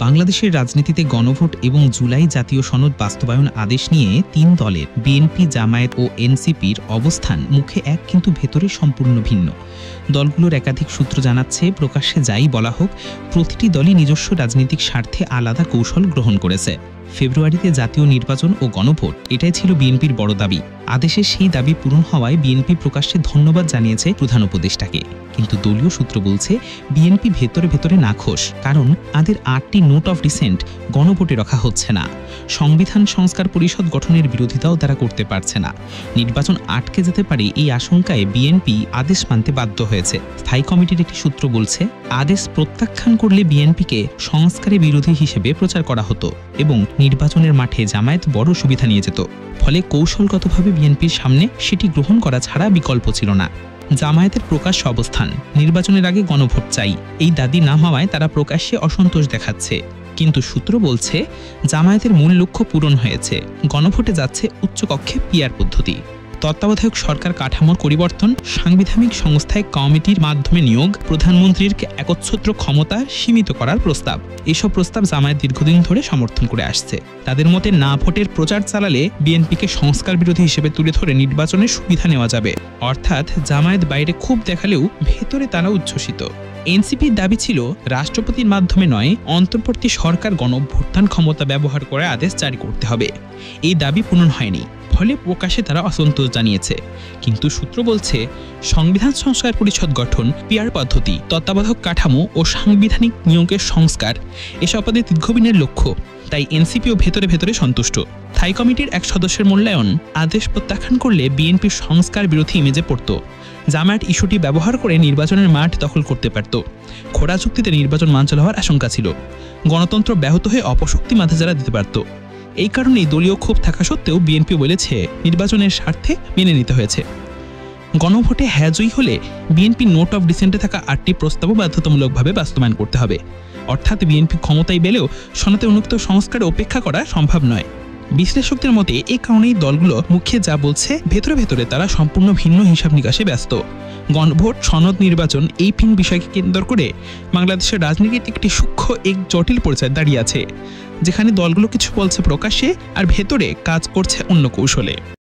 বাংলাদেশের রাজনীতিতে গণভোট এবং জুলাই জাতীয় সনদ বাস্তবায়ন আদেশ নিয়ে তিন দলের বিএনপি, জামায়াত ও এনসিপির অবস্থান মুখে এক কিন্তু ভেতরে সম্পূর্ণ ভিন্ন। দলগুলোর একাধিক সূত্র জানাচ্ছে, প্রকাশ্যে যাই বলা হোক, প্রতিটি দলই নিজস্ব রাজনৈতিক স্বার্থে আলাদা কৌশল গ্রহণ করেছে। ফেব্রুয়ারিতে জাতীয় নির্বাচন ও গণভোট, এটাই ছিল বিএনপির বড় দাবি। আদেশে সেই দাবি পূরণ হওয়ায় বিএনপি প্রকাশ্যে ধন্যবাদ জানিয়েছে প্রধান উপদেষ্টাকে। কিন্তু দলীয় সূত্র বলছে, বিএনপি ভেতরে ভেতরে নাখোশ, কারণ তাদের 8টি নোট অফ ডিসেন্ট গণভোটে রাখা হচ্ছে না। সংবিধান সংস্কার পরিষদ গঠনের বিরোধিতাও তারা করতে পারছে না। নির্বাচন আটকে যেতে পারে এই আশঙ্কায় বিএনপি আদেশ মানতে বাধ্য হয়েছে। স্থায়ী কমিটির একটি সূত্র বলছে, আদেশ প্রত্যাখ্যান করলে বিএনপিকে সংস্কারে বিরোধী হিসেবে প্রচার করা হতো এবং নির্বাচনের মাঠে জামায়াত বড় সুবিধা নিয়ে যেত। ফলে কৌশলগতভাবে বিএনপির সামনে সেটি গ্রহণ করা ছাড়া বিকল্প ছিল না। জামায়াতের প্রকাশ্য অবস্থান, নির্বাচনের আগে গণভোট চাই, এই দাবি না হওয়ায় তারা প্রকাশ্যে অসন্তোষ দেখাচ্ছে। কিন্তু সূত্র বলছে, জামায়াতের মূল লক্ষ্য পূরণ হয়েছে, গণভোটে যাচ্ছে উচ্চকক্ষে পিআর পদ্ধতি। তত্ত্বাবধায়ক সরকার কাঠামোর পরিবর্তন, সাংবিধানিক সংস্থায় কমিটির মাধ্যমে নিয়োগ, প্রধানমন্ত্রীর একচ্ছত্র ক্ষমতা সীমিত করার প্রস্তাব, এসব প্রস্তাব জামায়াত দীর্ঘদিন ধরে সমর্থন করে আসছে। তাদের মতে, না ভোটের প্রচার চালালে বিএনপিকে সংস্কার বিরোধী হিসেবে তুলে ধরে নির্বাচনের সুবিধা নেওয়া যাবে। অর্থাৎ জামায়াত বাইরে খুব দেখালেও ভেতরে তারা উচ্ছ্বসিত। এনসিপির দাবি ছিল, রাষ্ট্রপতির মাধ্যমে নয়, অন্তর্বর্তী সরকার গণঅভ্যুত্থান ক্ষমতা ব্যবহার করে আদেশ জারি করতে হবে। এই দাবি পূরণ হয়নি, ফলে প্রকাশ্যে তারা অসন্তোষ জানিয়েছে। কিন্তু সূত্র বলছে, সংবিধান সংস্কার পরিষদ গঠন, পিআর পদ্ধতি, তত্ত্বাবধায়ক কাঠামো ও সাংবিধানিক নিয়োগের সংস্কার, এসব তাদের দীর্ঘদিনের লক্ষ্য। তাই এনসিপিও ভেতরে ভেতরে সন্তুষ্ট। স্থায়ী কমিটির এক সদস্যের মূল্যায়ন, আদেশ প্রত্যাখ্যান করলে বিএনপির সংস্কার বিরোধী ইমেজে পড়ত। জামায়াত ইস্যুটি ব্যবহার করে নির্বাচনের মাঠ দখল করতে পারত। খোড়া চুক্তিতে নির্বাচন বানচাল হওয়ার আশঙ্কা ছিল। গণতন্ত্র ব্যাহত হয়ে অপশক্তি মাথাচাড়া দিতে পারত। এই কারণেই দলীয় ক্ষোভ থাকা সত্ত্বেও বিএনপি বলেছে, নির্বাচনের স্বার্থে মেনে নিতে হয়েছে। গণভোটে হ্যাঁ জয়ী হলে বিএনপি নোট অফ ডিসেন্টে থাকা 8টি প্রস্তাবও বাধ্যতামূলকভাবে বাস্তবায়ন করতে হবে। অর্থাৎ বিএনপি ক্ষমতায় পেলেও সনদে উন্মুক্ত সংস্কারে উপেক্ষা করা সম্ভব নয়। বিশ্লেষকদের মতে, এই কারণেই দলগুলো মুখে যা বলছে, ভেতরে ভেতরে তারা সম্পূর্ণ ভিন্ন হিসাব নিকাশে ব্যস্ত। গণভোট, সনদ, নির্বাচন, এই তিন বিষয়কে কেন্দ্র করে বাংলাদেশের রাজনীতির একটি সূক্ষ্ম এক জটিল পর্যায়ে দাঁড়িয়ে আছে, যেখানে দলগুলো কিছু বলছে প্রকাশ্যে আর ভেতরে কাজ করছে অন্য কৌশলে।